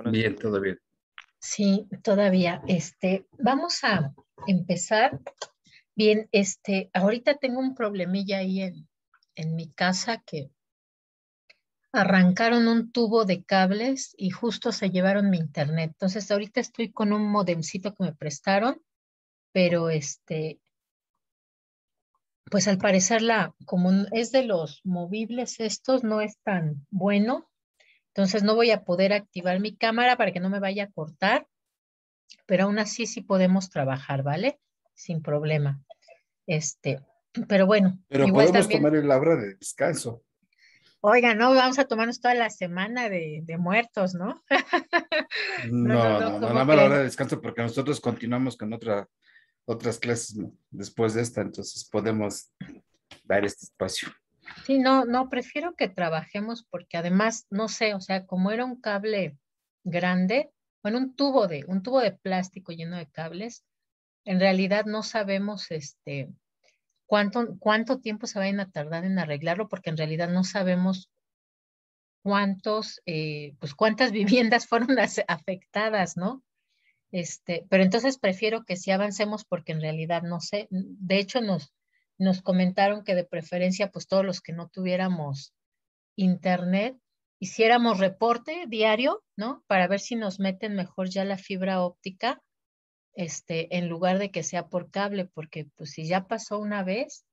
Bien, todo bien. Sí, todavía. Vamos a empezar. Bien, ahorita tengo un problemilla ahí en mi casa que arrancaron un tubo de cables y justo se llevaron mi internet. Entonces, ahorita estoy con un modemcito que me prestaron, pero pues al parecer como es de los movibles estos, no es tan bueno. Entonces no voy a poder activar mi cámara para que no me vaya a cortar, pero aún así sí podemos trabajar, ¿vale? Sin problema. Este, pero bueno, Pero igual podemos también, tomar la hora de descanso. oiga, no, vamos a tomarnos toda la semana de muertos, ¿no? No, no, No, no, no, no, ¿cómo nada más la hora creen? de descanso porque nosotros continuamos con otras clases, ¿no? Después de esta, entonces podemos dar este espacio. Sí, no, no, prefiero que trabajemos porque además, no sé, o sea, como era un cable grande, bueno, un tubo de plástico lleno de cables, en realidad no sabemos, cuánto tiempo se vayan a tardar en arreglarlo, porque en realidad no sabemos pues cuántas viviendas fueron las afectadas, ¿no? Pero entonces prefiero que sí avancemos porque en realidad no sé. De hecho, nos comentaron que de preferencia, pues todos los que no tuviéramos internet, hiciéramos reporte diario, ¿no? Para ver si nos meten mejor ya la fibra óptica, en lugar de que sea por cable, porque pues si ya pasó una vez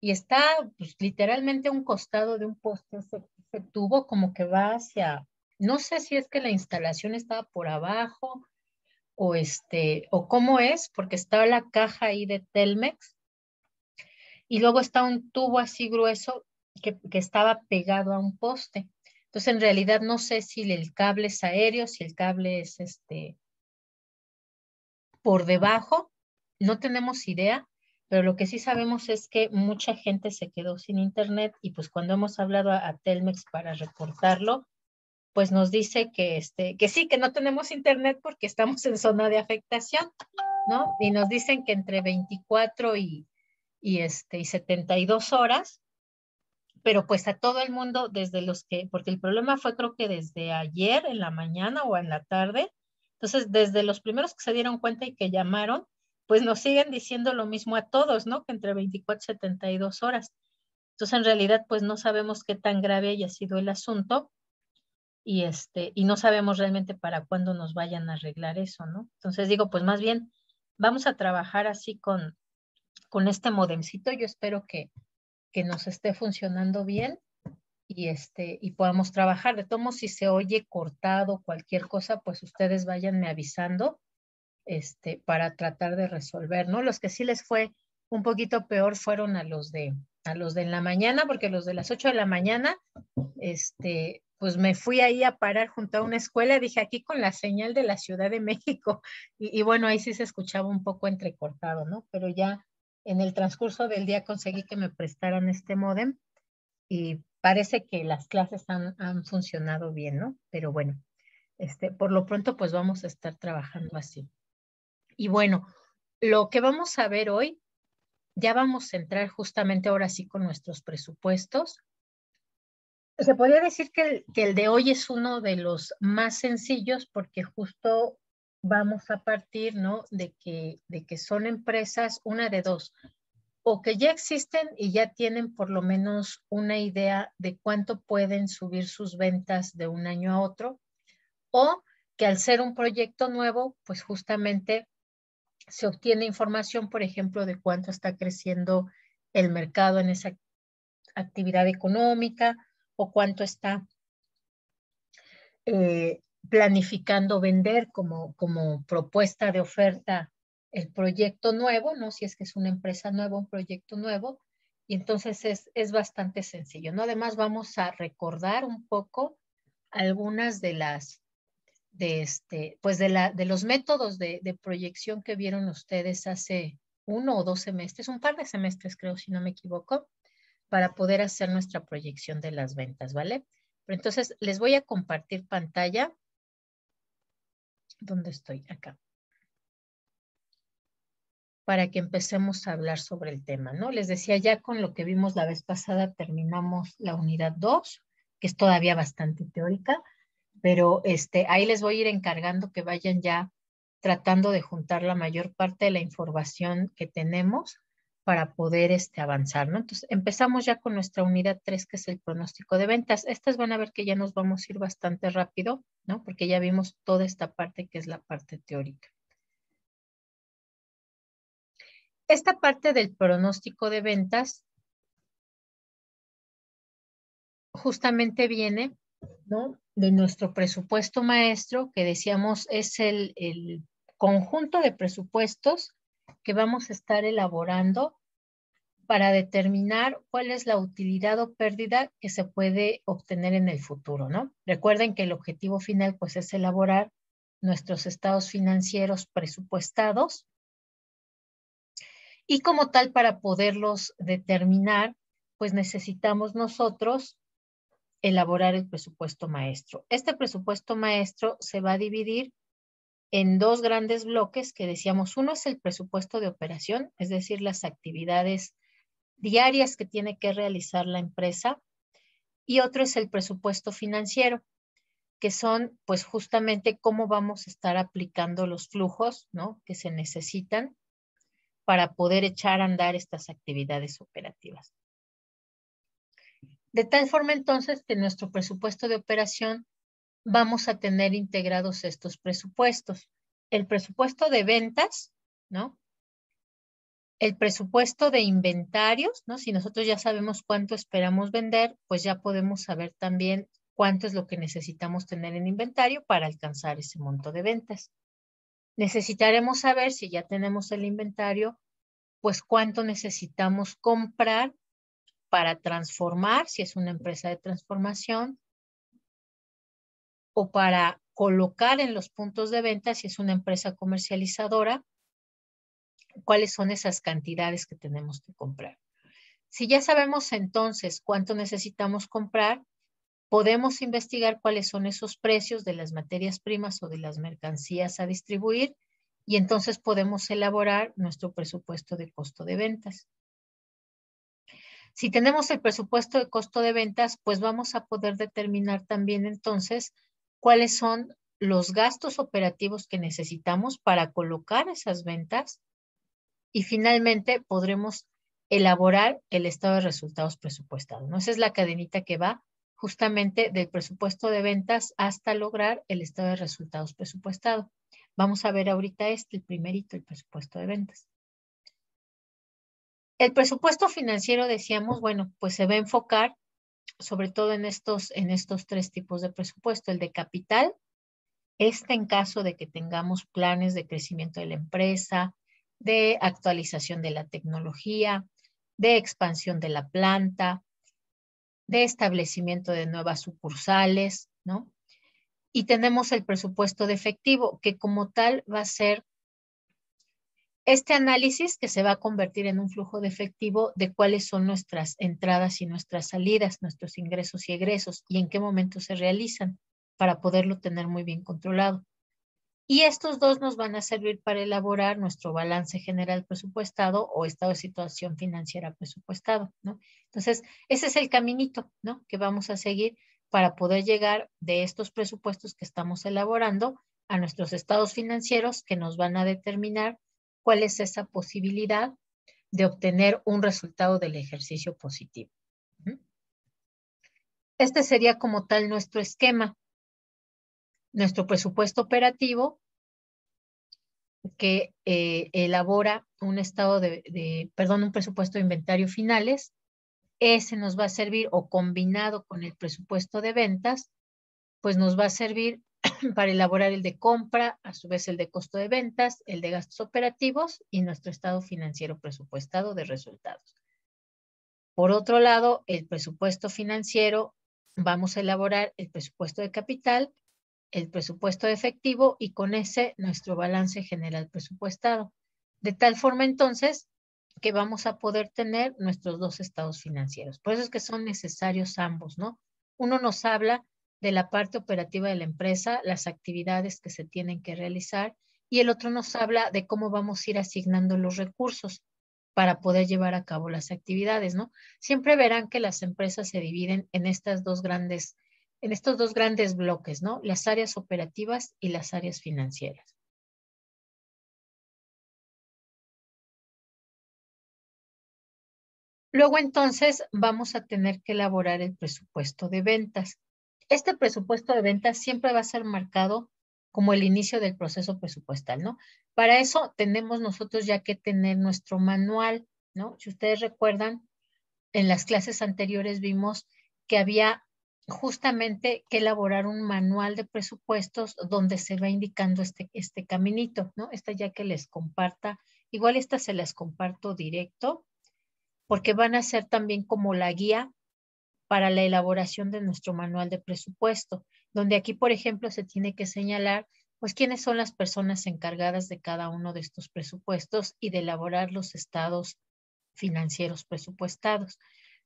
y está pues, literalmente a un costado de un poste, ese tubo como que va hacia, no sé si es que la instalación estaba por abajo o cómo es, porque estaba la caja ahí de Telmex y luego está un tubo así grueso que estaba pegado a un poste. Entonces, en realidad no sé si el cable es aéreo, si el cable es por debajo, no tenemos idea, pero lo que sí sabemos es que mucha gente se quedó sin internet y pues cuando hemos hablado a Telmex para reportarlo, pues nos dice que sí, que no tenemos internet porque estamos en zona de afectación, ¿no? Y nos dicen que entre 24 y 72 horas, pero pues a todo el mundo, desde porque el problema fue creo que desde ayer en la mañana o en la tarde, entonces desde los primeros que se dieron cuenta y que llamaron, pues nos siguen diciendo lo mismo a todos, ¿no? Que entre 24 y 72 horas. Entonces en realidad pues no sabemos qué tan grave haya sido el asunto y no sabemos realmente para cuándo nos vayan a arreglar eso, ¿no? Entonces digo, pues más bien vamos a trabajar así con este modemcito. Yo espero que nos esté funcionando bien y podamos trabajar. De todos modos, si se oye cortado cualquier cosa, pues ustedes váyanme avisando, para tratar de resolver, ¿no? Los que sí les fue un poquito peor fueron a los de en la mañana, porque los de las 8 de la mañana, pues me fui ahí a parar junto a una escuela, dije aquí con la señal de la Ciudad de México, y bueno, ahí sí se escuchaba un poco entrecortado, ¿no? Pero ya en el transcurso del día conseguí que me prestaran este módem y parece que las clases han funcionado bien, ¿no? Pero bueno, por lo pronto pues vamos a estar trabajando así. Y bueno, lo que vamos a ver hoy, ya vamos a entrar justamente ahora sí con nuestros presupuestos. Se podría decir que el de hoy es uno de los más sencillos porque justo vamos a partir, ¿no? De que son empresas, una de dos, o que ya existen y ya tienen por lo menos una idea de cuánto pueden subir sus ventas de un año a otro, o que al ser un proyecto nuevo, pues justamente se obtiene información, por ejemplo, de cuánto está creciendo el mercado en esa actividad económica o cuánto está planificando vender como propuesta de oferta el proyecto nuevo, ¿no? Si es que es una empresa nueva, un proyecto nuevo, y entonces es bastante sencillo, ¿no? Además vamos a recordar un poco algunas de los métodos de proyección que vieron ustedes hace 1 o 2 semestres, un par de semestres creo, si no me equivoco, para poder hacer nuestra proyección de las ventas, ¿vale? Pero entonces les voy a compartir pantalla. ¿Dónde estoy? Acá. Para que empecemos a hablar sobre el tema, ¿no? Les decía ya con lo que vimos la vez pasada terminamos la unidad 2, que es todavía bastante teórica, Pero ahí les voy a ir encargando que vayan ya tratando de juntar la mayor parte de la información que tenemos para poder avanzar, ¿no? Entonces, empezamos ya con nuestra unidad 3, que es el pronóstico de ventas. Estas van a ver que ya nos vamos a ir bastante rápido, ¿no? Porque ya vimos toda esta parte que es la parte teórica. Esta parte del pronóstico de ventas justamente viene, ¿no?, de nuestro presupuesto maestro, que decíamos es el conjunto de presupuestos que vamos a estar elaborando para determinar cuál es la utilidad o pérdida que se puede obtener en el futuro, ¿no? Recuerden que el objetivo final, pues, es elaborar nuestros estados financieros presupuestados, y como tal, para poderlos determinar, pues necesitamos nosotros elaborar el presupuesto maestro. Este presupuesto maestro se va a dividir en dos grandes bloques que decíamos. Uno es el presupuesto de operación, es decir, las actividades diarias que tiene que realizar la empresa, y otro es el presupuesto financiero, que son pues justamente cómo vamos a estar aplicando los flujos, ¿no?, que se necesitan para poder echar a andar estas actividades operativas. De tal forma entonces que en nuestro presupuesto de operación vamos a tener integrados estos presupuestos: el presupuesto de ventas, ¿no?, el presupuesto de inventarios, ¿no? Si nosotros ya sabemos cuánto esperamos vender, pues ya podemos saber también cuánto es lo que necesitamos tener en inventario para alcanzar ese monto de ventas. Necesitaremos saber, si ya tenemos el inventario, pues cuánto necesitamos comprar para transformar, si es una empresa de transformación, o para colocar en los puntos de venta, si es una empresa comercializadora, cuáles son esas cantidades que tenemos que comprar. Si ya sabemos entonces cuánto necesitamos comprar, podemos investigar cuáles son esos precios de las materias primas o de las mercancías a distribuir, y entonces podemos elaborar nuestro presupuesto de costo de ventas. Si tenemos el presupuesto de costo de ventas, pues vamos a poder determinar también entonces cuáles son los gastos operativos que necesitamos para colocar esas ventas, y finalmente podremos elaborar el estado de resultados presupuestado, ¿no? Esa es la cadenita que va justamente del presupuesto de ventas hasta lograr el estado de resultados presupuestado. Vamos a ver ahorita el primerito, el presupuesto de ventas. El presupuesto financiero, decíamos, bueno, pues se va a enfocar sobre todo en estos tres tipos de presupuesto: el de capital, en caso de que tengamos planes de crecimiento de la empresa, de actualización de la tecnología, de expansión de la planta, de establecimiento de nuevas sucursales, ¿no? Y tenemos el presupuesto de efectivo, que como tal va a ser este análisis que se va a convertir en un flujo de efectivo de cuáles son nuestras entradas y nuestras salidas, nuestros ingresos y egresos, y en qué momento se realizan, para poderlo tener muy bien controlado. Y estos dos nos van a servir para elaborar nuestro balance general presupuestado o estado de situación financiera presupuestado, ¿no? Entonces, ese es el caminito, ¿no?, que vamos a seguir para poder llegar de estos presupuestos que estamos elaborando a nuestros estados financieros, que nos van a determinar cuál es esa posibilidad de obtener un resultado del ejercicio positivo. Este sería como tal nuestro esquema. Nuestro presupuesto operativo, que elabora un un presupuesto de inventario finales. Ese nos va a servir, o combinado con el presupuesto de ventas, pues nos va a servir para elaborar el de compra, a su vez el de costo de ventas, el de gastos operativos y nuestro estado financiero presupuestado de resultados. Por otro lado, el presupuesto financiero, vamos a elaborar el presupuesto de capital, el presupuesto de efectivo, y con ese nuestro balance general presupuestado. De tal forma entonces que vamos a poder tener nuestros dos estados financieros. Por eso es que son necesarios ambos, ¿no? Uno nos habla de la parte operativa de la empresa, las actividades que se tienen que realizar, y el otro nos habla de cómo vamos a ir asignando los recursos para poder llevar a cabo las actividades, ¿no? Siempre verán que las empresas se dividen en estas dos grandes en estos dos grandes bloques, ¿no? Las áreas operativas y las áreas financieras. Luego entonces vamos a tener que elaborar el presupuesto de ventas. Este presupuesto de ventas siempre va a ser marcado como el inicio del proceso presupuestal, ¿no? Para eso tenemos nosotros ya que tener nuestro manual, ¿no? Si ustedes recuerdan, en las clases anteriores vimos que había justamente que elaborar un manual de presupuestos donde se va indicando este caminito, ¿no? Esta ya que les comparta, igual esta se las comparto directo, porque van a ser también como la guía para la elaboración de nuestro manual de presupuesto, donde aquí, por ejemplo, se tiene que señalar, pues, quiénes son las personas encargadas de cada uno de estos presupuestos y de elaborar los estados financieros presupuestados.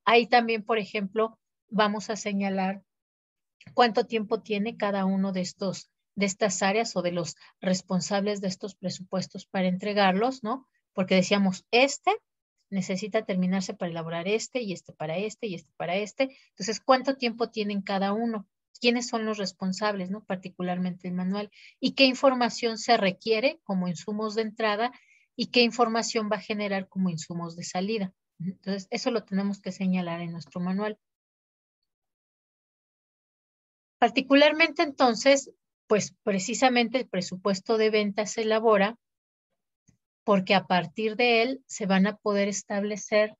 Ahí también, por ejemplo, vamos a señalar cuánto tiempo tiene cada uno de estas áreas o de los responsables de estos presupuestos para entregarlos, ¿no? Porque decíamos, necesita terminarse para elaborar y este para este y este para este. Entonces, ¿cuánto tiempo tienen cada uno? ¿Quiénes son los responsables, ¿no? Particularmente el manual. ¿Y qué información se requiere como insumos de entrada y qué información va a generar como insumos de salida? Entonces, eso lo tenemos que señalar en nuestro manual. Particularmente entonces, pues precisamente el presupuesto de ventas se elabora porque a partir de él se van a poder establecer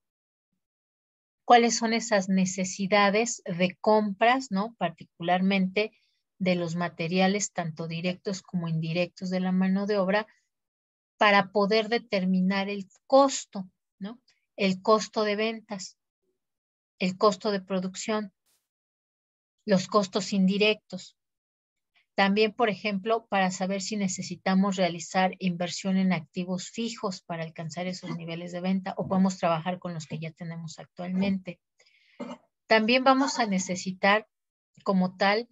cuáles son esas necesidades de compras, ¿no? Particularmente de los materiales, tanto directos como indirectos de la mano de obra, para poder determinar el costo, ¿no? El costo de ventas, el costo de producción, los costos indirectos. También, por ejemplo, para saber si necesitamos realizar inversión en activos fijos para alcanzar esos niveles de venta o podemos trabajar con los que ya tenemos actualmente. También vamos a necesitar, como tal,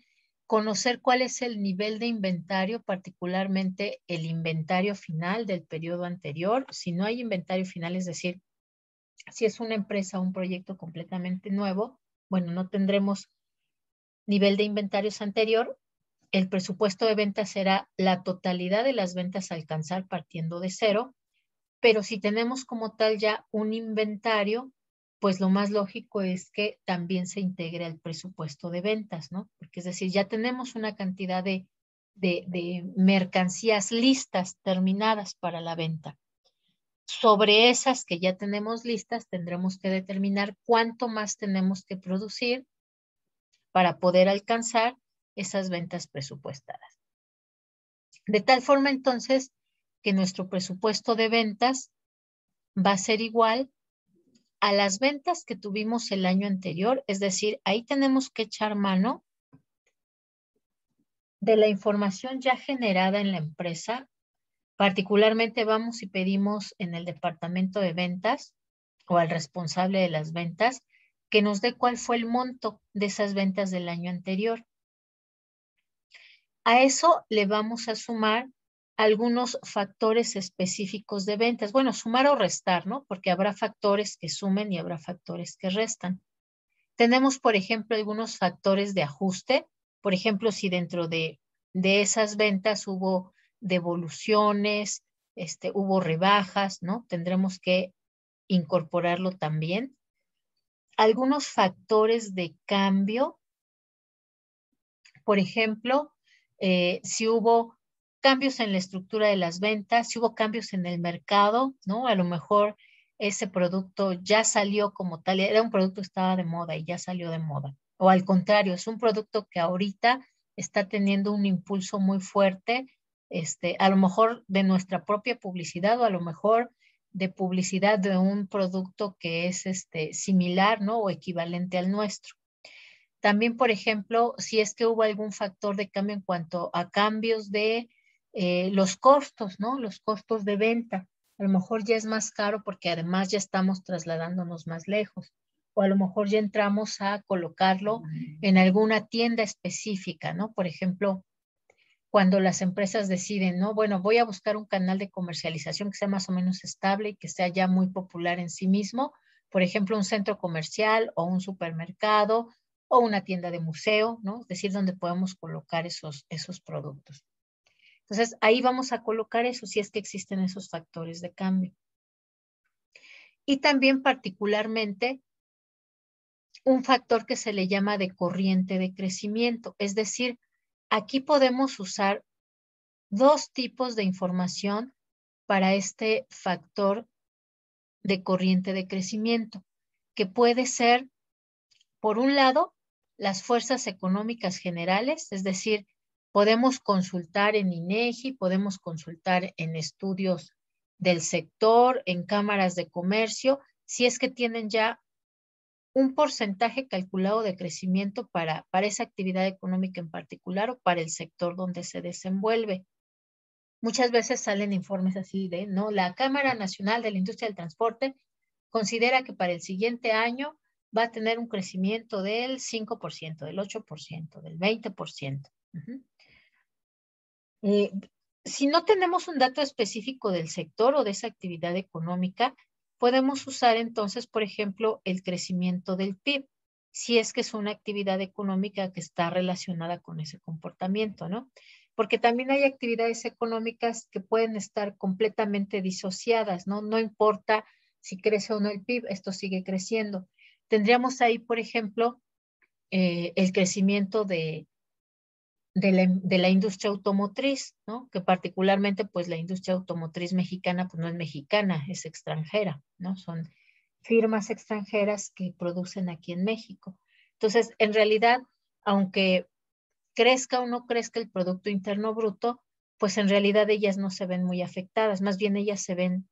conocer cuál es el nivel de inventario, particularmente el inventario final del periodo anterior. Si no hay inventario final, es decir, si es una empresa o un proyecto completamente nuevo, bueno, no tendremos nivel de inventarios anterior. El presupuesto de ventas será la totalidad de las ventas a alcanzar partiendo de cero, pero si tenemos como tal ya un inventario, pues lo más lógico es que también se integre al presupuesto de ventas, ¿no? Porque es decir, ya tenemos una cantidad de mercancías listas, terminadas para la venta. Sobre esas que ya tenemos listas, tendremos que determinar cuánto más tenemos que producir para poder alcanzar esas ventas presupuestadas. De tal forma entonces que nuestro presupuesto de ventas va a ser igual a las ventas que tuvimos el año anterior, es decir, ahí tenemos que echar mano de la información ya generada en la empresa. Particularmente vamos y pedimos en el departamento de ventas o al responsable de las ventas que nos dé cuál fue el monto de esas ventas del año anterior. A eso le vamos a sumar algunos factores específicos de ventas. Bueno, sumar o restar, ¿no? Porque habrá factores que sumen y habrá factores que restan. Tenemos, por ejemplo, algunos factores de ajuste. Por ejemplo, si dentro de esas ventas hubo devoluciones, hubo rebajas, ¿no? Tendremos que incorporarlo también. Algunos factores de cambio, por ejemplo, si hubo cambios en la estructura de las ventas, si hubo cambios en el mercado, ¿no? A lo mejor ese producto ya salió como tal, era un producto que estaba de moda y ya salió de moda. O al contrario, es un producto que ahorita está teniendo un impulso muy fuerte, a lo mejor de nuestra propia publicidad o a lo mejor de publicidad de un producto que es similar, ¿no? O equivalente al nuestro. También, por ejemplo, si es que hubo algún factor de cambio en cuanto a cambios de los costos, ¿no? Los costos de venta. A lo mejor ya es más caro porque además ya estamos trasladándonos más lejos. O a lo mejor ya entramos a colocarlo en alguna tienda específica, ¿no? Por ejemplo, cuando las empresas deciden, ¿no? Bueno, voy a buscar un canal de comercialización que sea más o menos estable y que sea ya muy popular en sí mismo. Por ejemplo, un centro comercial o un supermercado o una tienda de museo, ¿no? Es decir, donde podemos colocar esos productos. Entonces, ahí vamos a colocar eso si es que existen esos factores de cambio. Y también particularmente un factor que se le llama de corriente de crecimiento. Es decir, aquí podemos usar dos tipos de información para este factor de corriente de crecimiento, que puede ser, por un lado, las fuerzas económicas generales, es decir, podemos consultar en INEGI, podemos consultar en estudios del sector, en cámaras de comercio, si es que tienen ya un porcentaje calculado de crecimiento para esa actividad económica en particular o para el sector donde se desenvuelve. Muchas veces salen informes así de, ¿no? La Cámara Nacional de la Industria del Transporte considera que para el siguiente año va a tener un crecimiento del 5%, del 8%, del 20%. Si no tenemos un dato específico del sector o de esa actividad económica, podemos usar entonces, por ejemplo, el crecimiento del PIB, si es que es una actividad económica que está relacionada con ese comportamiento, ¿no? Porque también hay actividades económicas que pueden estar completamente disociadas, ¿no? No importa si crece o no el PIB, esto sigue creciendo. Tendríamos ahí, por ejemplo, el crecimiento de la industria automotriz, ¿no? Que particularmente, pues, la industria automotriz mexicana, pues, no es mexicana, es extranjera, ¿no? Son firmas extranjeras que producen aquí en México. Entonces, en realidad, aunque crezca o no crezca el Producto Interno Bruto, pues en realidad ellas no se ven muy afectadas, más bien ellas se ven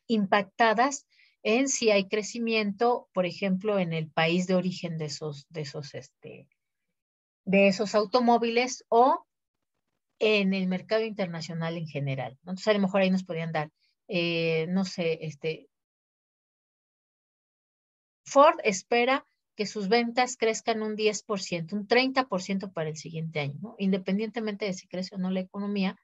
impactadas en si hay crecimiento, por ejemplo, en el país de origen de esos automóviles o en el mercado internacional en general, ¿no? Entonces, a lo mejor ahí nos podrían dar, no sé, Ford espera que sus ventas crezcan un 10%, un 30% para el siguiente año, ¿no? Independientemente de si crece o no la economía,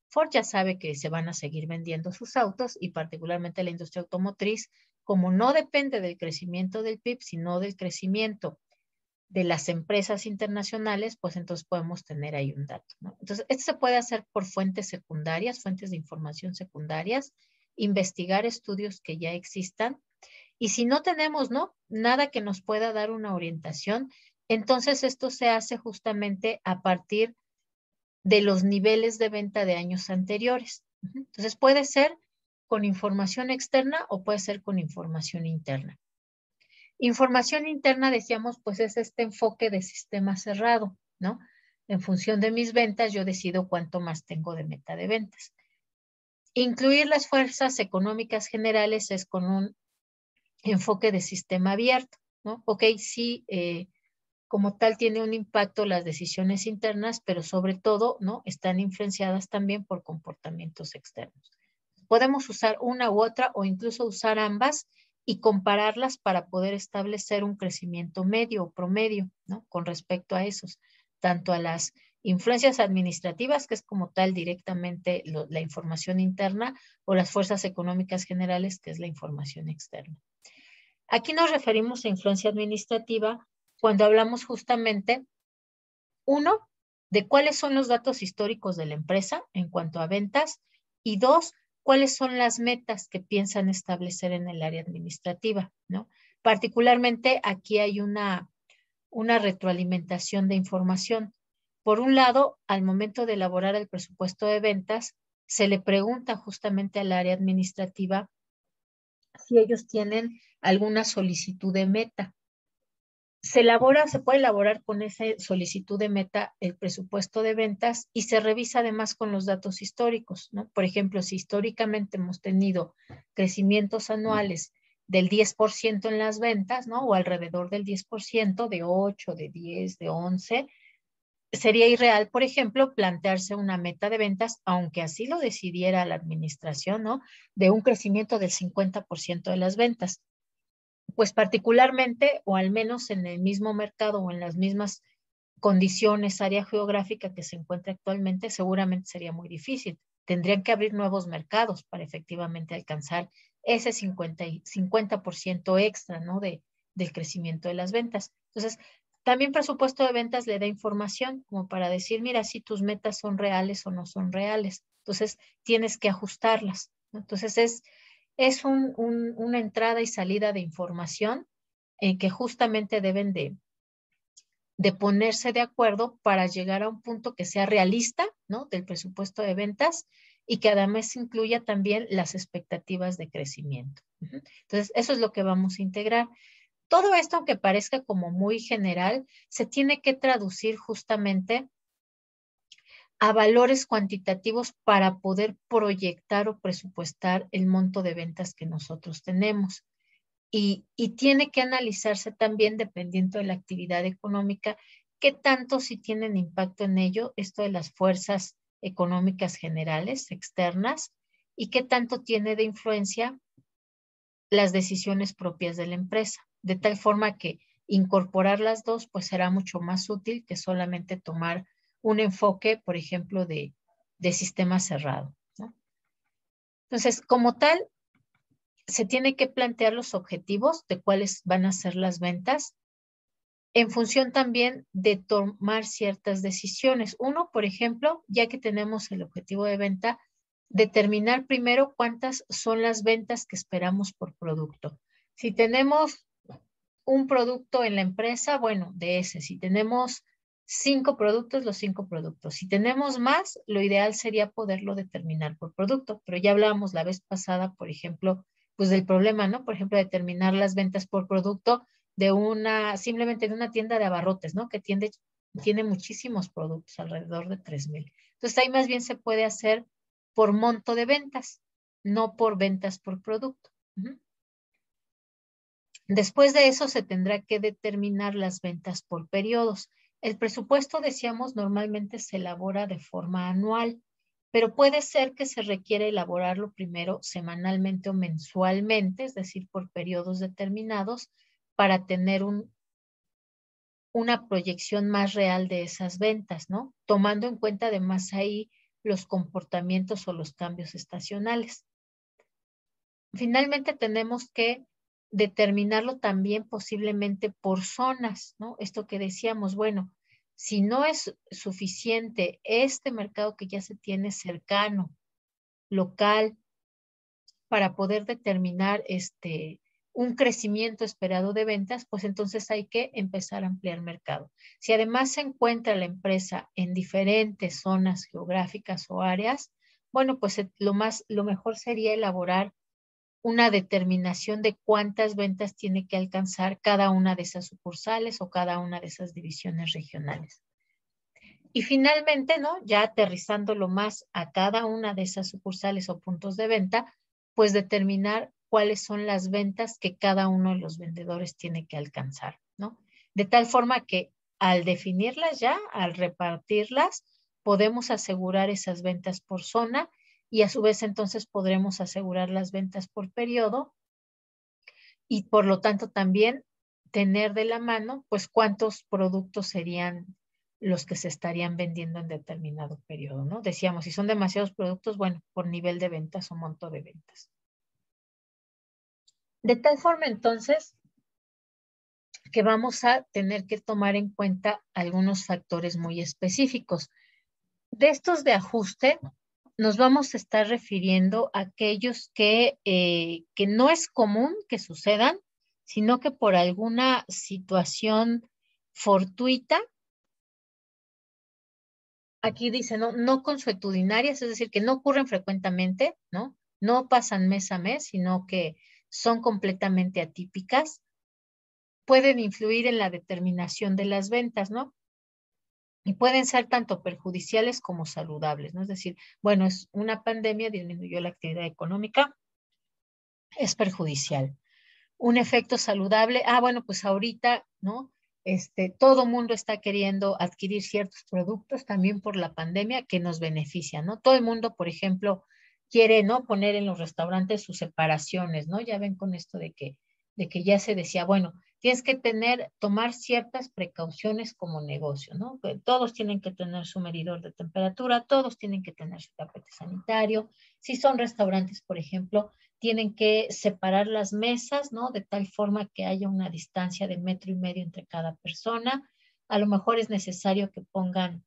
Ford ya sabe que se van a seguir vendiendo sus autos y particularmente la industria automotriz, como no depende del crecimiento del PIB, sino del crecimiento de las empresas internacionales, pues entonces podemos tener ahí un dato, ¿no? Entonces, esto se puede hacer por fuentes secundarias, fuentes de información secundarias, investigar estudios que ya existan, y si no tenemos, ¿no? Nada que nos pueda dar una orientación, entonces esto se hace justamente a partir de los niveles de venta de años anteriores. Entonces, puede ser con información externa o puede ser con información interna. Información interna, decíamos, pues es este enfoque de sistema cerrado, ¿no? En función de mis ventas, yo decido cuánto más tengo de meta de ventas. Incluir las fuerzas económicas generales es con un enfoque de sistema abierto, ¿no? Ok, sí, como tal tiene un impacto las decisiones internas, pero sobre todo, ¿no? Están influenciadas también por comportamientos externos. Podemos usar una u otra o incluso usar ambas y compararlas para poder establecer un crecimiento medio o promedio, ¿no? Con respecto a esos, tanto a las influencias administrativas, que es como tal directamente la información interna, o las fuerzas económicas generales, que es la información externa. Aquí nos referimos a influencia administrativa cuando hablamos justamente, uno, de cuáles son los datos históricos de la empresa en cuanto a ventas, y dos, cuáles son las metas que piensan establecer en el área administrativa, ¿no? Particularmente aquí hay una retroalimentación de información. Por un lado, al momento de elaborar el presupuesto de ventas, se le pregunta justamente al área administrativa si ellos tienen alguna solicitud de meta. Se puede elaborar con esa solicitud de meta el presupuesto de ventas y se revisa además con los datos históricos, ¿no? Por ejemplo, si históricamente hemos tenido crecimientos anuales del 10% en las ventas, ¿no? O alrededor del 10%, de 8, de 10, de 11, sería irreal, por ejemplo, plantearse una meta de ventas, aunque así lo decidiera la administración, ¿no? De un crecimiento del 50% de las ventas. Pues particularmente, o al menos en el mismo mercado o en las mismas condiciones, área geográfica que se encuentra actualmente, seguramente sería muy difícil. Tendrían que abrir nuevos mercados para efectivamente alcanzar ese 50% extra, ¿no? De del crecimiento de las ventas. Entonces, también presupuesto de ventas le da información como para decir, mira, si tus metas son reales o no son reales. Entonces, tienes que ajustarlas, ¿no? Entonces, es una entrada y salida de información que justamente deben de ponerse de acuerdo para llegar a un punto que sea realista, ¿no? Del presupuesto de ventas y que además incluya también las expectativas de crecimiento. Entonces, eso es lo que vamos a integrar. Todo esto, aunque parezca como muy general, se tiene que traducir justamente a valores cuantitativos para poder proyectar o presupuestar el monto de ventas que nosotros tenemos. Y tiene que analizarse también, dependiendo de la actividad económica, qué tanto si tienen impacto en ello esto de las fuerzas económicas generales, externas, y qué tanto tiene de influencia las decisiones propias de la empresa, de tal forma que incorporar las dos pues será mucho más útil que solamente tomar un enfoque, por ejemplo, de sistema cerrado, ¿no? Entonces, como tal, se tiene que plantear los objetivos de cuáles van a ser las ventas en función también de tomar ciertas decisiones. Uno, por ejemplo, ya que tenemos el objetivo de venta, determinar primero cuántas son las ventas que esperamos por producto. Si tenemos un producto en la empresa, bueno, de ese. Si tenemos 5 productos, los 5 productos. Si tenemos más, lo ideal sería poderlo determinar por producto. Pero ya hablábamos la vez pasada, por ejemplo, pues del problema, ¿no? Por ejemplo, determinar las ventas por producto de simplemente de una tienda de abarrotes, ¿no? Que tiene muchísimos productos, alrededor de 3,000. Entonces ahí más bien se puede hacer por monto de ventas, no por ventas por producto. Después de eso se tendrá que determinar las ventas por periodos. El presupuesto, decíamos, normalmente se elabora de forma anual, pero puede ser que se requiera elaborarlo primero semanalmente o mensualmente, es decir, por periodos determinados, para tener una proyección más real de esas ventas, ¿no? Tomando en cuenta además ahí los comportamientos o los cambios estacionales. Finalmente tenemos que determinarlo también posiblemente por zonas, ¿no? Esto que decíamos, bueno, si no es suficiente este mercado que ya se tiene cercano, local, para poder determinar un crecimiento esperado de ventas, pues entonces hay que empezar a ampliar mercado. Si además se encuentra la empresa en diferentes zonas geográficas o áreas, bueno, pues lo mejor sería elaborar una determinación de cuántas ventas tiene que alcanzar cada una de esas sucursales o cada una de esas divisiones regionales. Y finalmente, ¿no? Ya aterrizándolo más a cada una de esas sucursales o puntos de venta, pues determinar cuáles son las ventas que cada uno de los vendedores tiene que alcanzar, ¿no? De tal forma que al definirlas ya, al repartirlas, podemos asegurar esas ventas por zona y a su vez entonces podremos asegurar las ventas por periodo y por lo tanto también tener de la mano pues cuántos productos serían los que se estarían vendiendo en determinado periodo, ¿no? Decíamos, si son demasiados productos, bueno, por nivel de ventas o monto de ventas. De tal forma entonces que vamos a tener que tomar en cuenta algunos factores muy específicos. De estos de ajuste, nos vamos a estar refiriendo a aquellos que no es común que sucedan, sino que por alguna situación fortuita, aquí dice, no consuetudinarias, es decir, que no ocurren frecuentemente, ¿no? No pasan mes a mes, sino que son completamente atípicas, pueden influir en la determinación de las ventas, ¿no? Y pueden ser tanto perjudiciales como saludables, ¿no? Es decir, bueno, es una pandemia, disminuyó la actividad económica, es perjudicial. Un efecto saludable, bueno, pues ahorita, ¿no? Todo mundo está queriendo adquirir ciertos productos también por la pandemia que nos benefician, ¿no? Todo el mundo, por ejemplo, quiere, ¿no? Poner en los restaurantes sus separaciones, ¿no? Ya ven con esto de que ya se decía, bueno, tienes que tomar ciertas precauciones como negocio, ¿no? Que todos tienen que tener su medidor de temperatura, todos tienen que tener su tapete sanitario. Si son restaurantes, por ejemplo, tienen que separar las mesas, ¿no? De tal forma que haya una distancia de 1,5 metros entre cada persona. A lo mejor es necesario que pongan,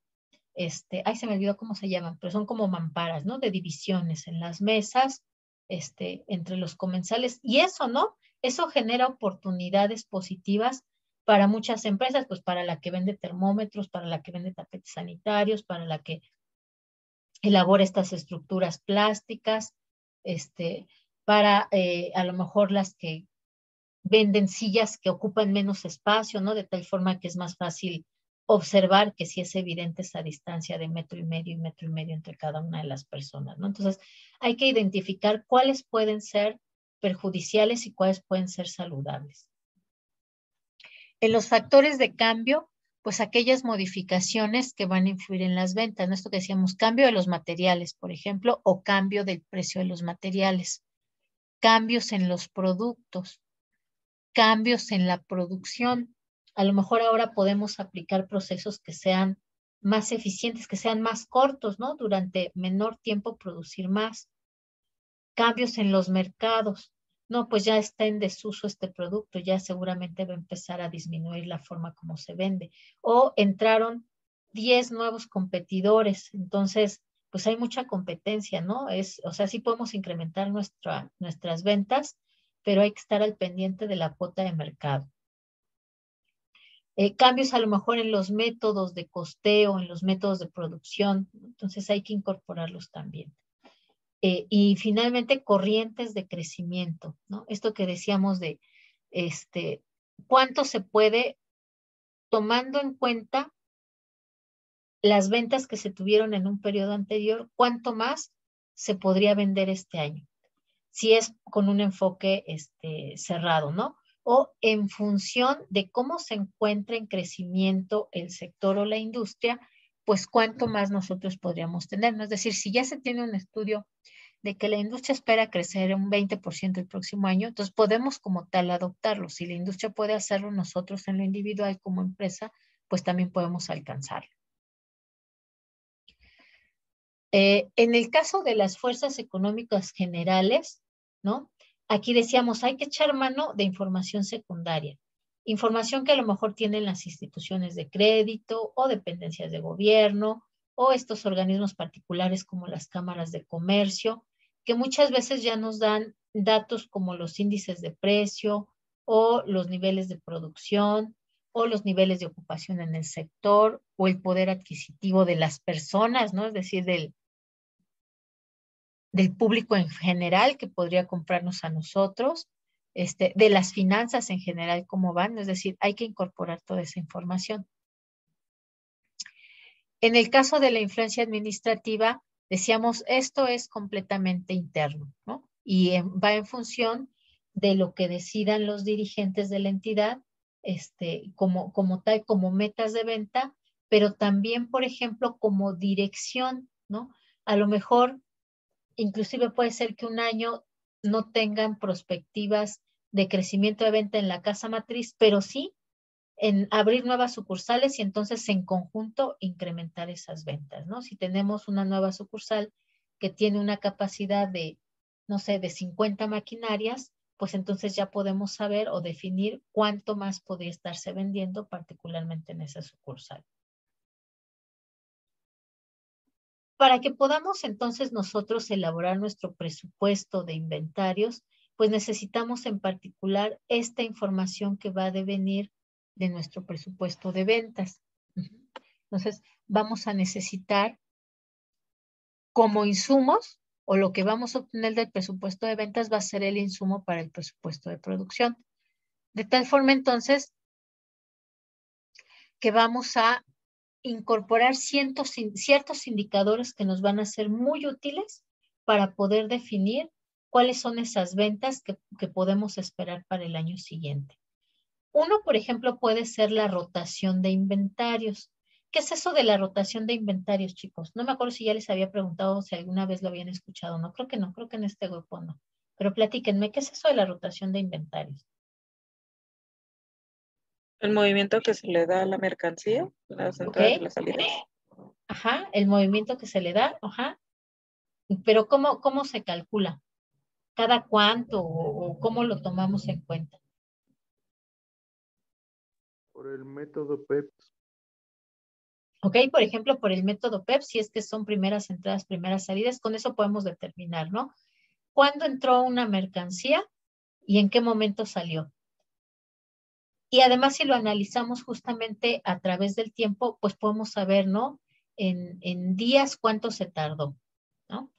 ay, se me olvidó cómo se llaman, pero son como mamparas, ¿no? De divisiones en las mesas, entre los comensales. Y eso, ¿no? Eso genera oportunidades positivas para muchas empresas, pues para la que vende termómetros, para la que vende tapetes sanitarios, para la que elabora estas estructuras plásticas, para a lo mejor las que venden sillas que ocupan menos espacio, ¿no? De tal forma que es más fácil observar que sí es evidente esa distancia de 1,5 metros y 1,5 metros entre cada una de las personas, ¿no? Entonces, hay que identificar cuáles pueden ser perjudiciales y cuáles pueden ser saludables. En los factores de cambio, pues aquellas modificaciones que van a influir en las ventas, ¿no? Esto que decíamos, cambio de los materiales, por ejemplo, o cambio del precio de los materiales, cambios en los productos, cambios en la producción. A lo mejor ahora podemos aplicar procesos que sean más eficientes, que sean más cortos, ¿no? Durante menor tiempo producir más. Cambios en los mercados. No, pues ya está en desuso este producto, ya seguramente va a empezar a disminuir la forma como se vende. O entraron 10 nuevos competidores, entonces, pues hay mucha competencia, ¿no? O sea, sí podemos incrementar nuestras ventas, pero hay que estar al pendiente de la cuota de mercado. Cambios a lo mejor en los métodos de costeo, en los métodos de producción, entonces hay que incorporarlos también. Y finalmente, corrientes de crecimiento, ¿no? Esto que decíamos de cuánto se puede, tomando en cuenta las ventas que se tuvieron en un periodo anterior, cuánto más se podría vender este año, si es con un enfoque cerrado, ¿no? O en función de cómo se encuentra en crecimiento el sector o la industria, pues cuánto más nosotros podríamos tener, ¿no? Es decir, si ya se tiene un estudio de que la industria espera crecer un 20% el próximo año, entonces podemos como tal adoptarlo. Si la industria puede hacerlo, nosotros en lo individual como empresa, pues también podemos alcanzarlo. En el caso de las fuerzas económicas generales, ¿no? Aquí decíamos, hay que echar mano de información secundaria. Información que a lo mejor tienen las instituciones de crédito o dependencias de gobierno o estos organismos particulares como las cámaras de comercio, que muchas veces ya nos dan datos como los índices de precio o los niveles de producción o los niveles de ocupación en el sector o el poder adquisitivo de las personas, ¿no? Es decir, del público en general que podría comprarnos a nosotros, de las finanzas en general, cómo van, es decir, hay que incorporar toda esa información. En el caso de la influencia administrativa, decíamos, esto es completamente interno, ¿no? Y va en función de lo que decidan los dirigentes de la entidad, como tal, como metas de venta, pero también, por ejemplo, como dirección, ¿no? A lo mejor inclusive puede ser que un año no tengan perspectivas de crecimiento de venta en la casa matriz, pero sí en abrir nuevas sucursales y entonces en conjunto incrementar esas ventas, ¿no? Si tenemos una nueva sucursal que tiene una capacidad de, no sé, de 50 maquinarias, pues entonces ya podemos saber o definir cuánto más podría estarse vendiendo, particularmente en esa sucursal. Para que podamos entonces nosotros elaborar nuestro presupuesto de inventarios, pues necesitamos en particular esta información que va a devenir de nuestro presupuesto de ventas. Entonces, vamos a necesitar como insumos o lo que vamos a obtener del presupuesto de ventas va a ser el insumo para el presupuesto de producción. De tal forma entonces que vamos a incorporar ciertos indicadores que nos van a ser muy útiles para poder definir cuáles son esas ventas que podemos esperar para el año siguiente. Uno, por ejemplo, puede ser la rotación de inventarios. ¿Qué es eso de la rotación de inventarios, chicos? No me acuerdo si ya les había preguntado si alguna vez lo habían escuchado. No, creo que en este grupo no. Pero platíquenme, ¿qué es eso de la rotación de inventarios? El movimiento que se le da a la mercancía, las entradas y las salidas. Ajá, el movimiento que se le da, ajá. Pero ¿cómo se calcula? ¿Cada cuánto o cómo lo tomamos en cuenta? Por el método PEPS. Ok, por ejemplo, por el método PEP, si es que son primeras entradas, primeras salidas, con eso podemos determinar, ¿no? ¿Cuándo entró una mercancía y en qué momento salió? Y además, si lo analizamos justamente a través del tiempo, pues podemos saber, ¿no? En días cuánto se tardó, ¿no?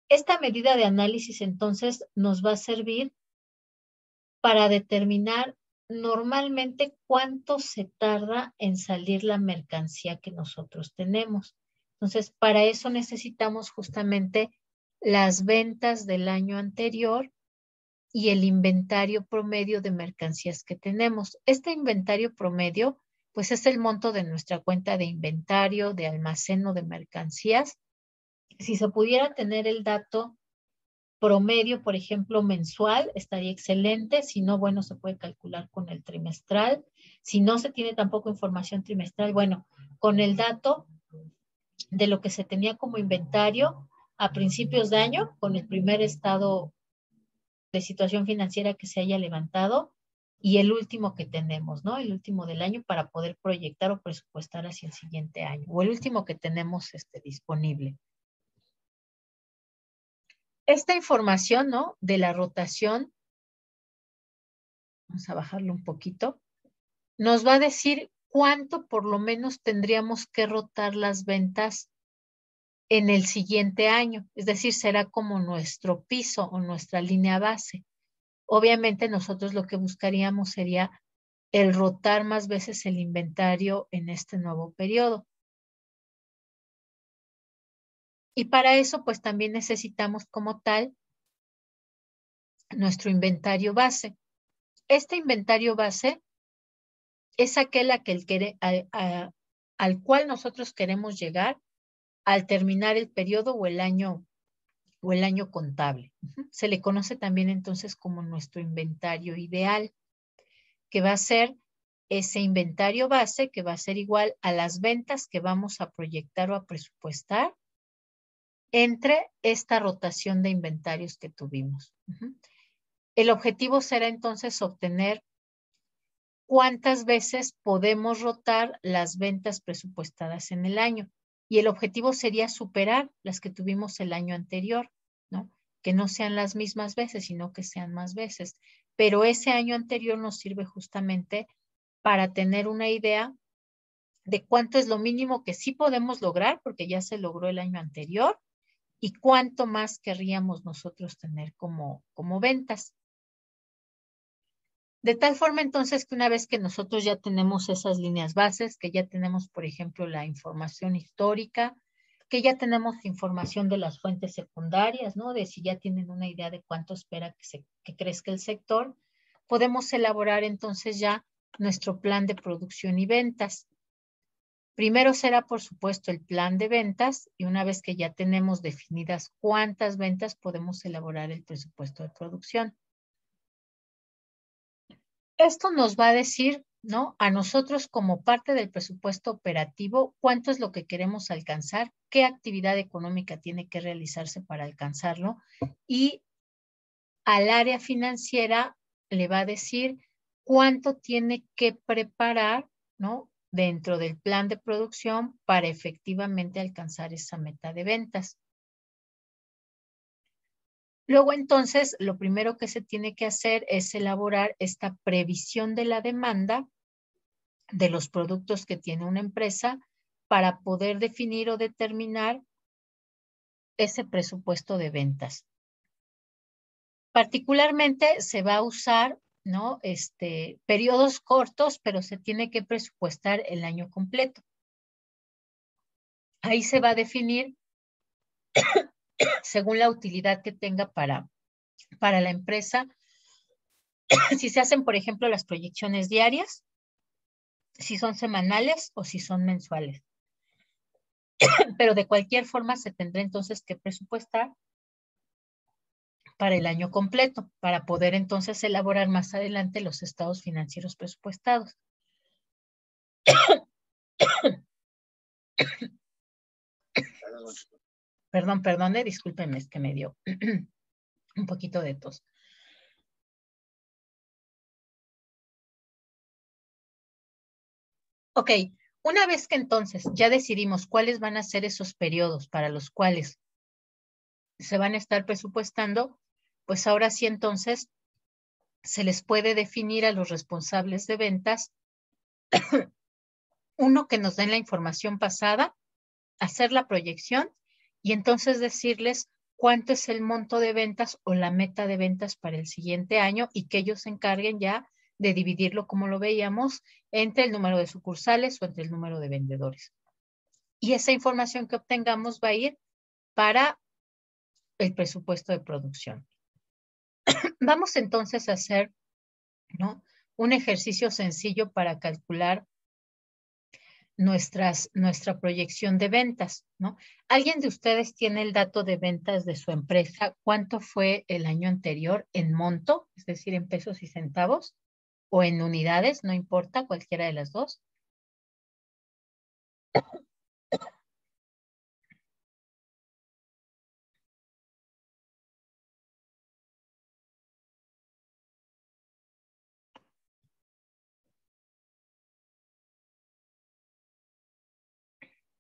Esta medida de análisis entonces nos va a servir para determinar normalmente cuánto se tarda en salir la mercancía que nosotros tenemos. Entonces, para eso necesitamos justamente las ventas del año anterior y el inventario promedio de mercancías que tenemos. Este inventario promedio, pues es el monto de nuestra cuenta de inventario, de almacén o de mercancías. Si se pudiera tener el dato promedio, por ejemplo, mensual, estaría excelente. Si no, bueno, se puede calcular con el trimestral. Si no se tiene tampoco información trimestral, bueno, con el dato de lo que se tenía como inventario a principios de año, con el primer estado de situación financiera que se haya levantado y el último que tenemos, ¿no? El último del año para poder proyectar o presupuestar hacia el siguiente año, o el último que tenemos disponible. Esta información, ¿no? De la rotación, vamos a bajarlo un poquito, nos va a decir cuánto por lo menos tendríamos que rotar las ventas en el siguiente año. Es decir, será como nuestro piso o nuestra línea base. Obviamente nosotros lo que buscaríamos sería el rotar más veces el inventario en este nuevo periodo. Y para eso, pues también necesitamos como tal nuestro inventario base. Este inventario base es aquel al cual nosotros queremos llegar al terminar el periodo o el año contable. Se le conoce también entonces como nuestro inventario ideal, que va a ser ese inventario base que va a ser igual a las ventas que vamos a proyectar o a presupuestar entre esta rotación de inventarios que tuvimos. El objetivo será entonces obtener cuántas veces podemos rotar las ventas presupuestadas en el año. Y el objetivo sería superar las que tuvimos el año anterior, ¿no? Que no sean las mismas veces, sino que sean más veces. Pero ese año anterior nos sirve justamente para tener una idea de cuánto es lo mínimo que sí podemos lograr, porque ya se logró el año anterior, y cuánto más querríamos nosotros tener como ventas. De tal forma entonces que una vez que nosotros ya tenemos esas líneas bases, que ya tenemos, por ejemplo, la información histórica, que ya tenemos información de las fuentes secundarias, ¿no? De si ya tienen una idea de cuánto espera que crezca el sector, podemos elaborar entonces ya nuestro plan de producción y ventas. Primero será, por supuesto, el plan de ventas y una vez que ya tenemos definidas cuántas ventas, podemos elaborar el presupuesto de producción. Esto nos va a decir, ¿no? A nosotros como parte del presupuesto operativo, cuánto es lo que queremos alcanzar, qué actividad económica tiene que realizarse para alcanzarlo y al área financiera le va a decir cuánto tiene que preparar, ¿no? Dentro del plan de producción para efectivamente alcanzar esa meta de ventas. Luego, entonces, lo primero que se tiene que hacer es elaborar esta previsión de la demanda de los productos que tiene una empresa para poder definir o determinar ese presupuesto de ventas. Particularmente se va a usar, ¿no? Periodos cortos, pero se tiene que presupuestar el año completo. Ahí se va a definir según la utilidad que tenga para la empresa. Si se hacen, por ejemplo, las proyecciones diarias, si son semanales o si son mensuales. Pero de cualquier forma se tendrá entonces que presupuestar para el año completo, para poder entonces elaborar más adelante los estados financieros presupuestados. Perdón, discúlpenme, es que me dio un poquito de tos. Ok, una vez que entonces ya decidimos cuáles van a ser esos periodos para los cuales se van a estar presupuestando, pues ahora sí entonces se les puede definir a los responsables de ventas, uno, que nos den la información pasada, hacer la proyección y entonces decirles cuánto es el monto de ventas o la meta de ventas para el siguiente año y que ellos se encarguen ya de dividirlo, como lo veíamos, entre el número de sucursales o entre el número de vendedores. Y esa información que obtengamos va a ir para el presupuesto de producción. Vamos entonces a hacer, ¿no?, un ejercicio sencillo para calcular nuestra proyección de ventas, ¿no? ¿Alguien de ustedes tiene el dato de ventas de su empresa? ¿Cuánto fue el año anterior en monto, es decir, en pesos y centavos? ¿O en unidades? No importa, cualquiera de las dos.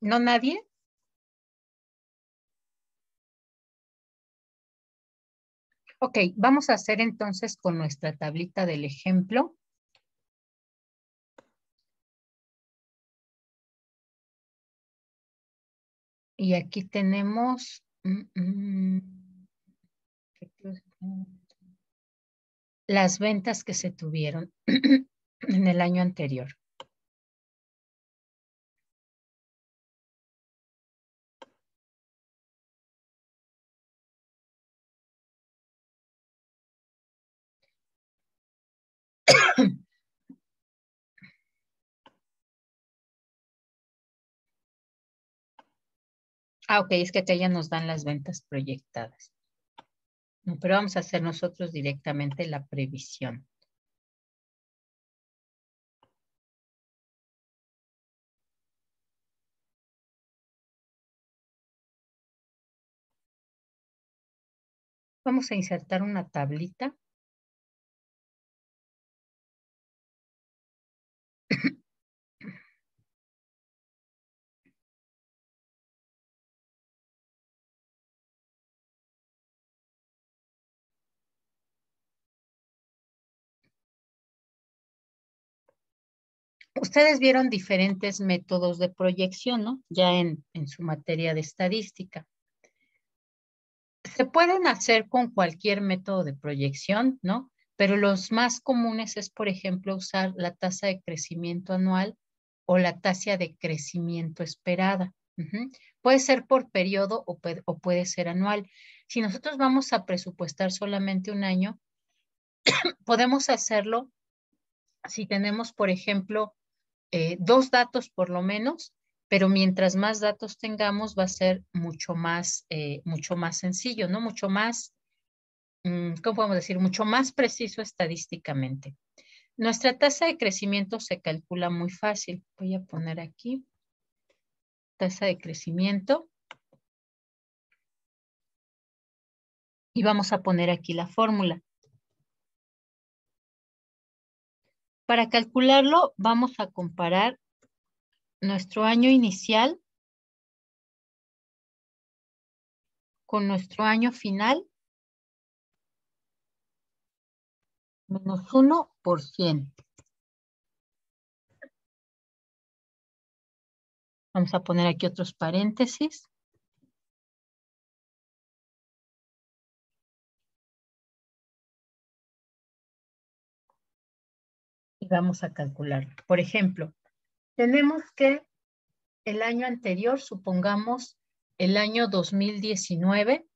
¿No nadie? Ok, vamos a hacer entonces con nuestra tablita del ejemplo. Y aquí tenemos las ventas que se tuvieron en el año anterior. Ah, ok, es que acá ya nos dan las ventas proyectadas. No, pero vamos a hacer nosotros directamente la previsión. Vamos a insertar una tablita. Ustedes vieron diferentes métodos de proyección, ¿no? Ya en su materia de estadística. Se pueden hacer con cualquier método de proyección, ¿no? Pero los más comunes es, por ejemplo, usar la tasa de crecimiento anual o la tasa de crecimiento esperada. Puede ser por periodo o puede ser anual. Si nosotros vamos a presupuestar solamente un año, podemos hacerlo si tenemos, por ejemplo, 2 datos por lo menos, pero mientras más datos tengamos va a ser mucho más sencillo, ¿no? Mucho más, ¿cómo podemos decir? Mucho más preciso estadísticamente. Nuestra tasa de crecimiento se calcula muy fácil. Voy a poner aquí tasa de crecimiento. Y vamos a poner aquí la fórmula. Para calcularlo, vamos a comparar nuestro año inicial con nuestro año final menos 1%. Vamos a poner aquí otros paréntesis. Y vamos a calcular. Por ejemplo, tenemos que el año anterior, supongamos el año 2019,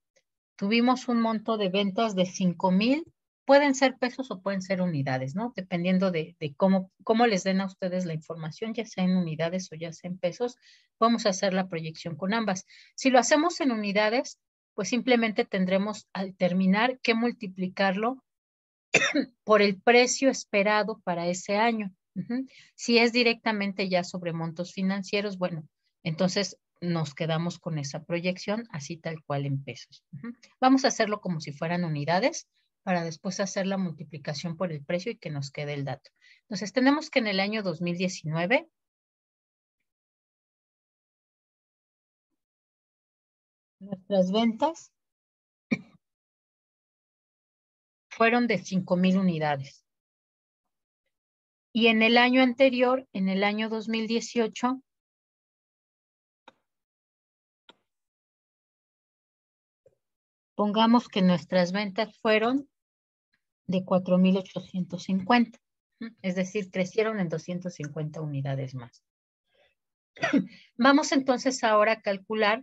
tuvimos un monto de ventas de 5,000, pueden ser pesos o pueden ser unidades, ¿no? Dependiendo de cómo les den a ustedes la información, ya sea en unidades o ya sea en pesos, vamos a hacer la proyección con ambas. Si lo hacemos en unidades, pues simplemente tendremos al terminar que multiplicarlo por el precio esperado para ese año. Si es directamente ya sobre montos financieros, bueno, entonces nos quedamos con esa proyección así tal cual en pesos. Vamos a hacerlo como si fueran unidades para después hacer la multiplicación por el precio y que nos quede el dato. Entonces tenemos que en el año 2019 nuestras ventas fueron de 5,000 unidades. Y en el año anterior, en el año 2018, pongamos que nuestras ventas fueron de 4,850. Es decir, crecieron en 250 unidades más. Vamos entonces ahora a calcular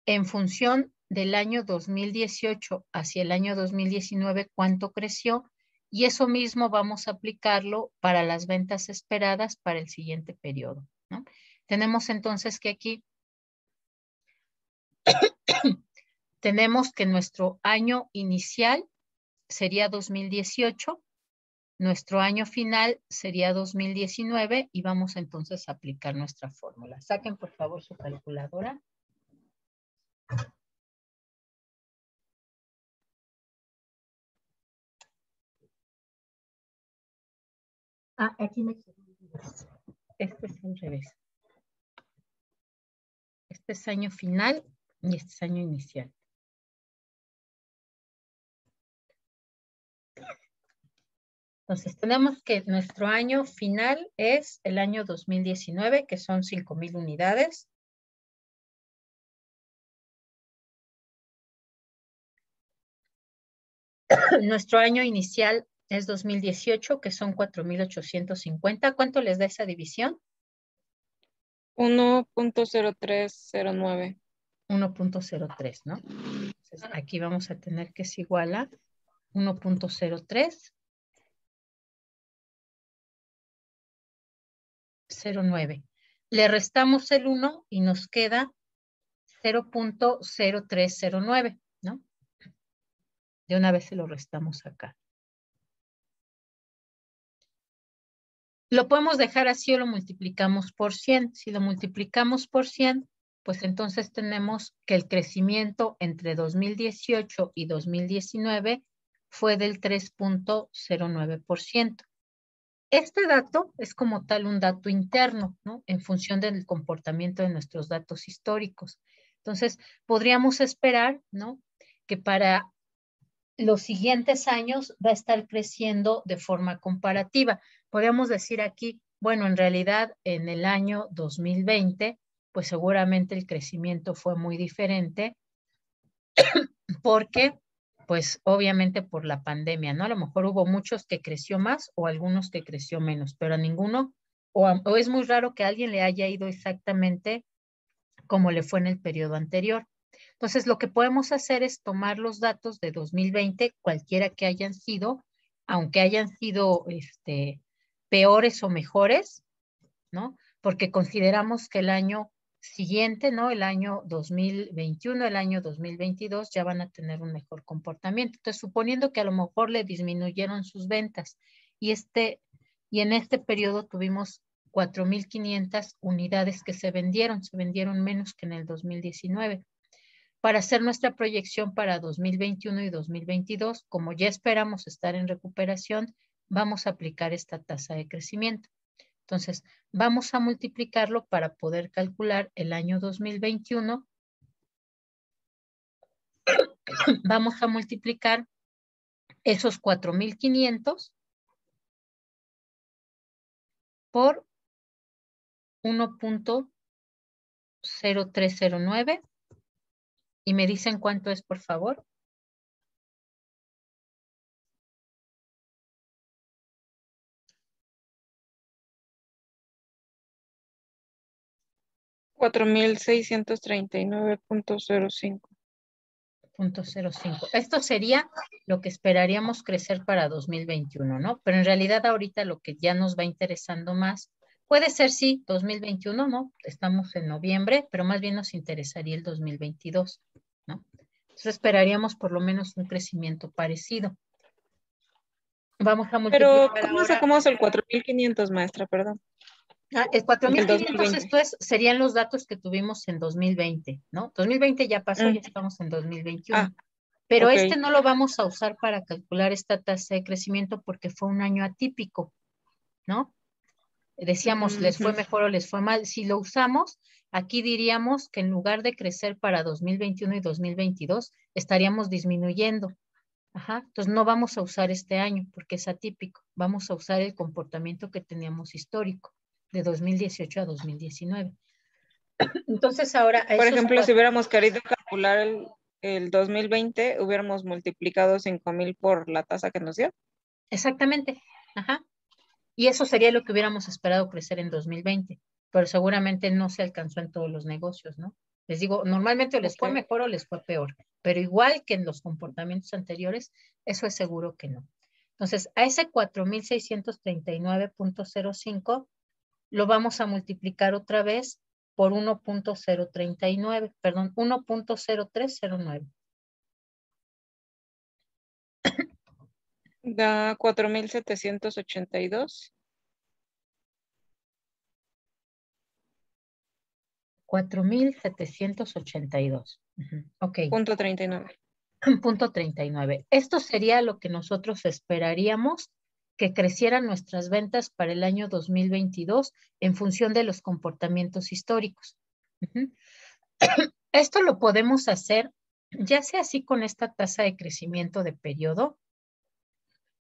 en función del año 2018 hacia el año 2019 cuánto creció, y eso mismo vamos a aplicarlo para las ventas esperadas para el siguiente periodo, ¿no? Tenemos entonces que aquí tenemos que nuestro año inicial sería 2018, nuestro año final sería 2019 y vamos entonces a aplicar nuestra fórmula. Saquen por favor su calculadora. Ah, aquí me equivoqué. Este es al revés. Este es año final y este es año inicial. Entonces tenemos que nuestro año final es el año 2019, que son 5,000 unidades. Nuestro año inicial es 2018, que son 4,850. ¿Cuánto les da esa división? 1.0309. 1.03, ¿no? Entonces, aquí vamos a tener que es igual a 1.0309. Le restamos el 1 y nos queda 0.0309, ¿no? De una vez se lo restamos acá. Lo podemos dejar así o lo multiplicamos por 100. Si lo multiplicamos por 100, pues entonces tenemos que el crecimiento entre 2018 y 2019 fue del 3.09%. Este dato es como tal un dato interno, ¿no? En función del comportamiento de nuestros datos históricos. Entonces, podríamos esperar, ¿no? Que para los siguientes años va a estar creciendo de forma comparativa. Podríamos decir aquí, bueno, en realidad en el año 2020, pues seguramente el crecimiento fue muy diferente porque, pues obviamente por la pandemia, ¿no? A lo mejor hubo muchos que creció más o algunos que creció menos, pero a ninguno, o es muy raro que a alguien le haya ido exactamente como le fue en el periodo anterior. Entonces, lo que podemos hacer es tomar los datos de 2020, cualquiera que hayan sido, aunque hayan sido peores o mejores, ¿no? Porque consideramos que el año siguiente, ¿no? El año 2021, el año 2022 ya van a tener un mejor comportamiento. Entonces, suponiendo que a lo mejor le disminuyeron sus ventas y en este periodo tuvimos 4,500 unidades que se vendieron menos que en el 2019. Para hacer nuestra proyección para 2021 y 2022, como ya esperamos estar en recuperación, vamos a aplicar esta tasa de crecimiento. Entonces, vamos a multiplicarlo para poder calcular el año 2021. Vamos a multiplicar esos 4,500 por 1.0309 y me dicen cuánto es, por favor. $4,639.05. 0.05. Esto sería lo que esperaríamos crecer para 2021, ¿no? Pero en realidad ahorita lo que ya nos va interesando más, puede ser sí, 2021, ¿no? Estamos en noviembre, pero más bien nos interesaría el 2022, ¿no? Entonces esperaríamos por lo menos un crecimiento parecido. Vamos a Pero, multiplicar ¿cómo ahora. sacamos el 4,500, maestra? Perdón. El 4,500, 2020. esto serían los datos que tuvimos en 2020, ¿no? 2020 ya pasó, ya estamos en 2021. Ah, Pero ok. este no lo vamos a usar para calcular esta tasa de crecimiento porque fue un año atípico, ¿no? Decíamos, les fue mejor o les fue mal. Si lo usamos, aquí diríamos que en lugar de crecer para 2021 y 2022, estaríamos disminuyendo. Ajá. Entonces no vamos a usar este año porque es atípico. Vamos a usar el comportamiento que teníamos histórico de 2018 a 2019. Entonces ahora a Por esos ejemplo, si hubiéramos querido calcular el 2020, hubiéramos multiplicado 5,000 por la tasa que nos dio. Exactamente. Ajá. Y eso sería lo que hubiéramos esperado crecer en 2020, pero seguramente no se alcanzó en todos los negocios, ¿no? Les digo, normalmente les fue Ok. mejor o les fue peor, pero igual que en los comportamientos anteriores, eso es seguro que no. Entonces, a ese 4,639.05 lo vamos a multiplicar otra vez por 1.039, perdón, 1.0309. Da 4,782. 4,782. Ok. Punto 39. Punto 39. Esto sería lo que nosotros esperaríamos que crecieran nuestras ventas para el año 2022 en función de los comportamientos históricos. Esto lo podemos hacer ya sea así con esta tasa de crecimiento de periodo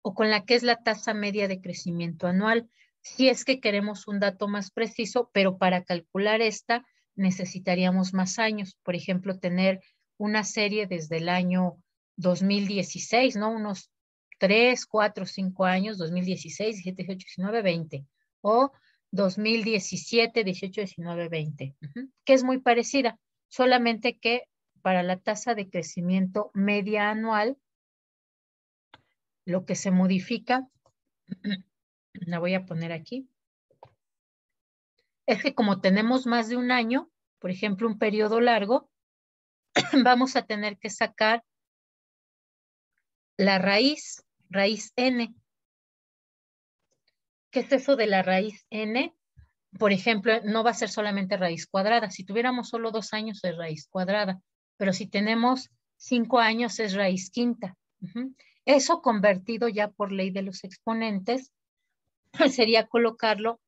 o con la que es la tasa media de crecimiento anual, si es que queremos un dato más preciso, pero para calcular esta necesitaríamos más años. Por ejemplo, tener una serie desde el año 2016, ¿no? Unos 3, 4, 5 años, 2016, 17, 18, 19, 20. O 2017, 18, 19, 20, que es muy parecida, solamente que para la tasa de crecimiento media anual, lo que se modifica, la voy a poner aquí, es que como tenemos más de un año, por ejemplo, un periodo largo, vamos a tener que sacar la raíz n. ¿Qué es eso de la raíz n? Por ejemplo, no va a ser solamente raíz cuadrada. Si tuviéramos solo 2 años es raíz cuadrada, pero si tenemos 5 años es raíz quinta. Eso convertido ya por ley de los exponentes sería colocarlo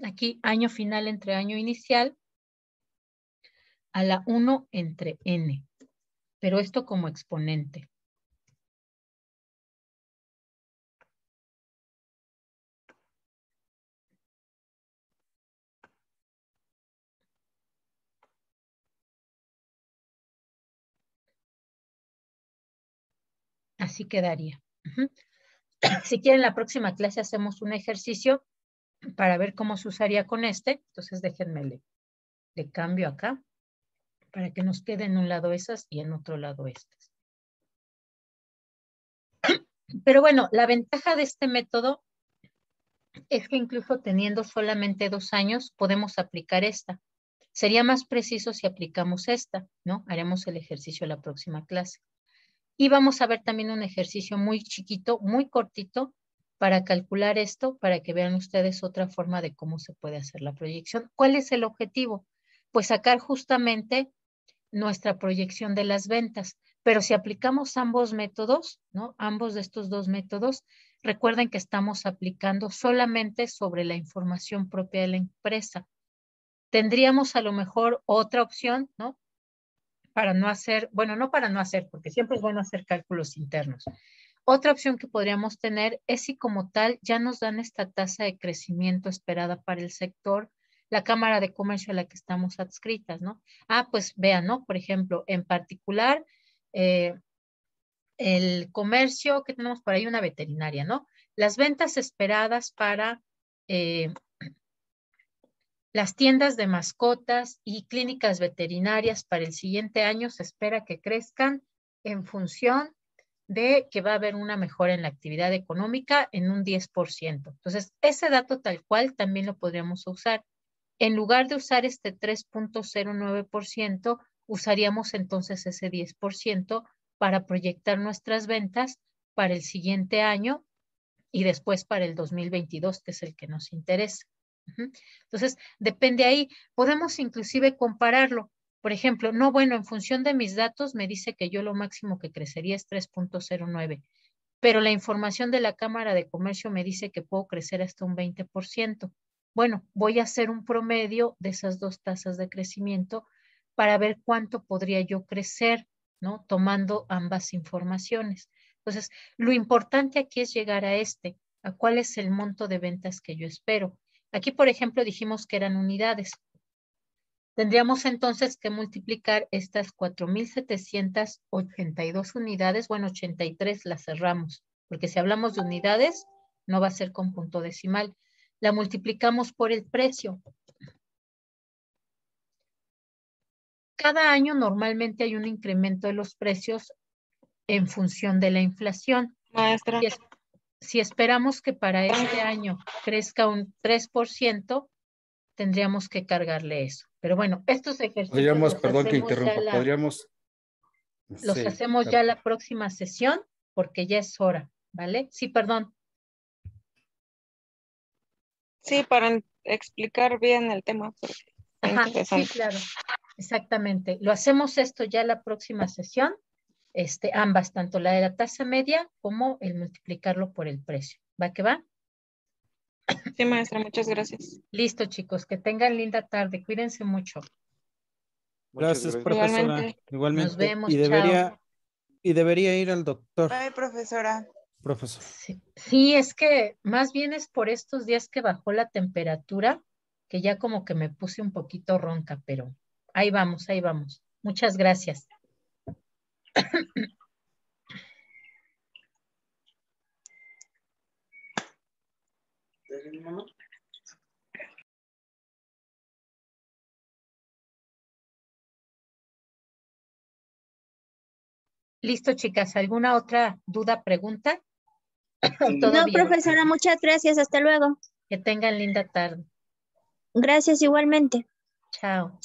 aquí año final entre año inicial a la 1 entre n, pero esto como exponente. Así quedaría. Si quieren, la próxima clase hacemos un ejercicio para ver cómo se usaría con este. Entonces déjenme le cambio acá para que nos quede en un lado esas y en otro lado estas. Pero bueno, la ventaja de este método es que incluso teniendo solamente 2 años podemos aplicar esta. Sería más preciso si aplicamos esta, ¿no? Haremos el ejercicio la próxima clase. Y vamos a ver también un ejercicio muy chiquito, muy cortito, para calcular esto, para que vean ustedes otra forma de cómo se puede hacer la proyección. ¿Cuál es el objetivo? Pues sacar justamente nuestra proyección de las ventas. Pero si aplicamos ambos métodos, ¿no? Ambos de estos dos métodos, recuerden que estamos aplicando solamente sobre la información propia de la empresa. Tendríamos a lo mejor otra opción, ¿no? Para no hacer, bueno, no para no hacer, porque siempre es bueno hacer cálculos internos. Otra opción que podríamos tener es si como tal ya nos dan esta tasa de crecimiento esperada para el sector, la Cámara de Comercio a la que estamos adscritas, ¿no? Pues vean, ¿no? Por ejemplo, en particular, el comercio que tenemos por ahí, una veterinaria, ¿no? Las ventas esperadas para las tiendas de mascotas y clínicas veterinarias para el siguiente año se espera que crezcan en función de que va a haber una mejora en la actividad económica en un 10%. Entonces, ese dato tal cual también lo podríamos usar. En lugar de usar este 3.09%, usaríamos entonces ese 10% para proyectar nuestras ventas para el siguiente año y después para el 2022, que es el que nos interesa. Entonces, depende ahí. Podemos inclusive compararlo. Por ejemplo, no, bueno, en función de mis datos me dice que yo lo máximo que crecería es 3.09, pero la información de la Cámara de Comercio me dice que puedo crecer hasta un 20%. Bueno, voy a hacer un promedio de esas dos tasas de crecimiento para ver cuánto podría yo crecer, ¿no? Tomando ambas informaciones. Entonces, lo importante aquí es llegar a cuál es el monto de ventas que yo espero. Aquí, por ejemplo, dijimos que eran unidades. Tendríamos entonces que multiplicar estas 4,782 unidades, bueno, 83 las cerramos, porque si hablamos de unidades, no va a ser con punto decimal. La multiplicamos por el precio. Cada año normalmente hay un incremento de los precios en función de la inflación. Maestra. Si esperamos que para este año crezca un 3%, tendríamos que cargarle eso. Pero bueno, estos ejercicios Podríamos, los perdón que hacemos interrumpa, podríamos. los Sí, hacemos ya la próxima sesión porque ya es hora, ¿vale? Sí, perdón. Sí, para explicar bien el tema. Ajá, sí, Interesante. claro, exactamente. Lo hacemos esto ya la próxima sesión, ambas, tanto la de la tasa media como el multiplicarlo por el precio. ¿Va que va? Sí, maestra, muchas gracias. Listo, chicos, que tengan linda tarde. Cuídense mucho. Muchas Gracias, gracias. profesora. Igualmente. Nos vemos, Y debería ir al doctor, Bye, profesora. profesor. Sí, es que más bien es por estos días que bajó la temperatura, que ya como que me puse un poquito ronca, pero ahí vamos, ahí vamos. Muchas gracias. Listo, chicas, ¿alguna otra duda, pregunta? No, profesora, muchas gracias. Hasta luego. Que tengan linda tarde. Gracias igualmente. Chao.